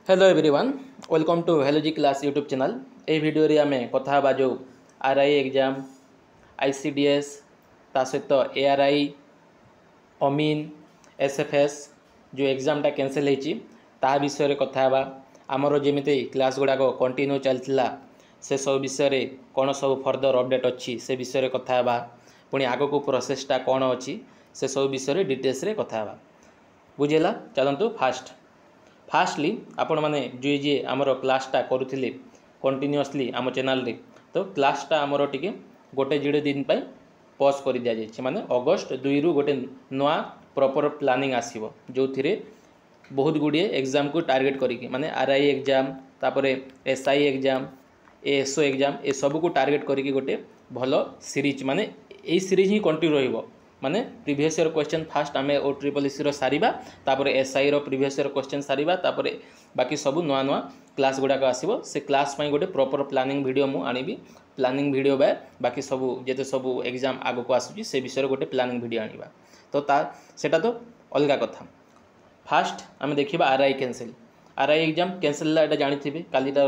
Hello everyone welcome to Helloji class YouTube channel. ये video रे आमे कथा बा जो आरआई एग्जाम आईसीडीएस ता सहित एआरआई अमीन एसएफएस जो एग्जामटा कैंसिल होती ता विषय कथा बा। आमर जमी क्लास गुड़ाक कंटिन्यू चलता से सब विषय कौन सब फर्दर अपडेट अच्छी से विषय कथा बा। पुणी आग को प्रोसेसटा कौन अच्छी से सब विषय डिटेल्स रे कथा बा। बुझेला चलतु फास्टली आपण मैंने जी जी आमर क्लासटा करुले कंटिन्यूअसली आम चैनल रे तो क्लासटा आमर टिके गोटे जोड़े दिन पर पज कर दि जाए माने अगस्ट 2 रु गोटे नुआ प्रॉपर प्लानिंग आसीबो जो थिरे बहुत गुड़िए एग्जाम को टार्गेट करिके माने आरआई एग्जाम तापरे SI exam ASO exam A सब को टार्गेट करिके गोटे भलो सीरीज माने ए सीरीज ही कंटिन्यू रहिबो। माने प्रीवियस ईयर क्वेश्चन फास्ट आम ओ ट्रिपल रो सारिबा तापर एसआई रो प्रीवियस ईयर क्वेश्चन सारिबा तापर बाकी सब नुआ नुआ क्लास गुड़ाक आसीबो। से क्लास पई गोटे प्रॉपर प्लानिंग वीडियो मु आनिबी। प्लानिंग वीडियो बाय बाकी सब जेते सब एग्जाम आगो को आसुची से विषय गोटे प्लानिंग वीडियो आनिबा तो सेटा तो अलगा कथा। फास्ट आम देखा RI cancel RI exam cancel है जानी कालीटा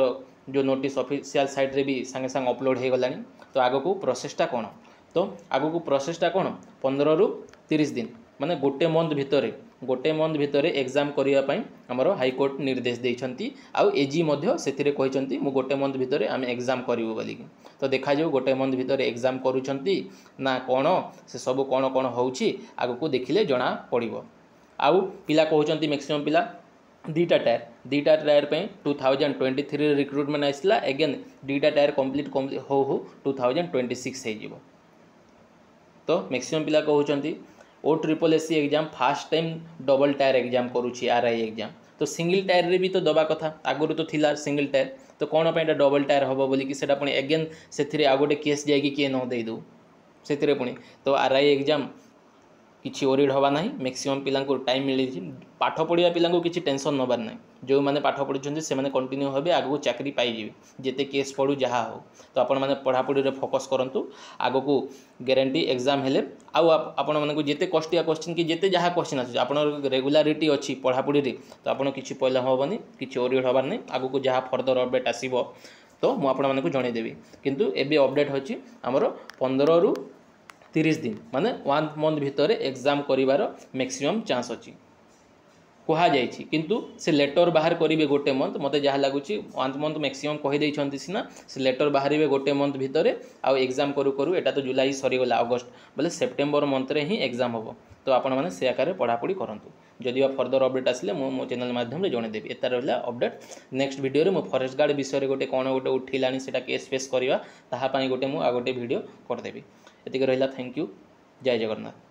जो नोटिस ऑफिशियल साइट रे भी सांगे सांगे अपलोड हो गलानी। तो आग को प्रोसेसटा कौन तो आग को प्रोसेसटा कौन 15 रु 30 दिन माने गोटे मंथ भितर एग्जाम करने आमर हाईकोर्ट निर्देश देइछंती आउ एजी मध्य सेथिरे कहिसंती मु गोटे मंथ भितर आम एग्जाम करिवो बोली। तो देखा जाऊ गोटे मंथ भितर एग्जाम करूछंती ना कौन से सब कौन कौन होउची आग को देखिले जना पड़िबो। आउ पिला कहउचंती मैक्सिमम पिला दुईटा टायर पे 2023 रिक्रुटमेंट आसला एगेन दुईटा टायर कंप्लीट हो 2026 हो। तो मैक्सिमम पिला कहउचंती ओ triple SC exam first time double tier exam करुछि आरआई एग्जाम तो सिंगल टायर रे भी तो दबा कथा आगुरी तो थिला सिंगल टायर तो कौन पे डबल टायर हम बोली कि सेटा पुणी एगेन से आउ गोटे केस जाएगी किए न दे दो से पुणी तो आरआई एग्जाम किसी ओरिड हवा ना मैक्सिमम पिला टाइम मिली पाठ पढ़ा पिला किसी टेंशन नबार ना जो मैंने पाठ पढ़ुं से कंटिन्यू हे आगू चाकरी पाइबे जिते केस पड़ू जहाँ हो। तो आपण मैंने पढ़ापढ़ी रे फोकस करूँ आग को ग्यारंटी एग्जाम हेले आपण मानक जिते कष्टिया क्वेश्चन कि जिते जहाँ क्वेश्चन आस रेगुलारिटी अच्छी पढ़ापढ़ी रे तो आपड़ किसी पहले हेनी किसी ओरिड हबार नहीं आग को जहाँ फर्दर अपडेट आसो तो मुझे जनईदेवी किंतु एबे अपडेट होची आमर 15 रु 30 दिन माने 1 मंथ भितर एग्जाम करिवार मैक्सिमम चांस अच्छी कहा जाइछि किंतु से लेटर बाहर करेंगे गोटे मंथ मते जहाँ लगुच 1 मंथ मैक्सिमम कहीदे सीना से लेटर बाहर गोटे मंथ भितर आउ एग्जाम करू करू एटा तो जुलाई सरीगला अगस्त बोले सेप्टेम्बर मंथ रे ही एग्जाम हम। तो आपण मैंने से आकार पढ़ापढ़ी करूँ जदि फर्दर अपडेट आसिले मो चैनल माध्यम जनईदेवी। एता रहा अपडेट नेक्स्ट वीडियो में फॉरेस्ट गार्ड विषय गोटे कौन गोटे उठिलानी से केस फेस करवा ताहापाई गोटे मुझे गोटे वीडियो करदेवी। एतिक रहा थैंक यू जय जगन्नाथ।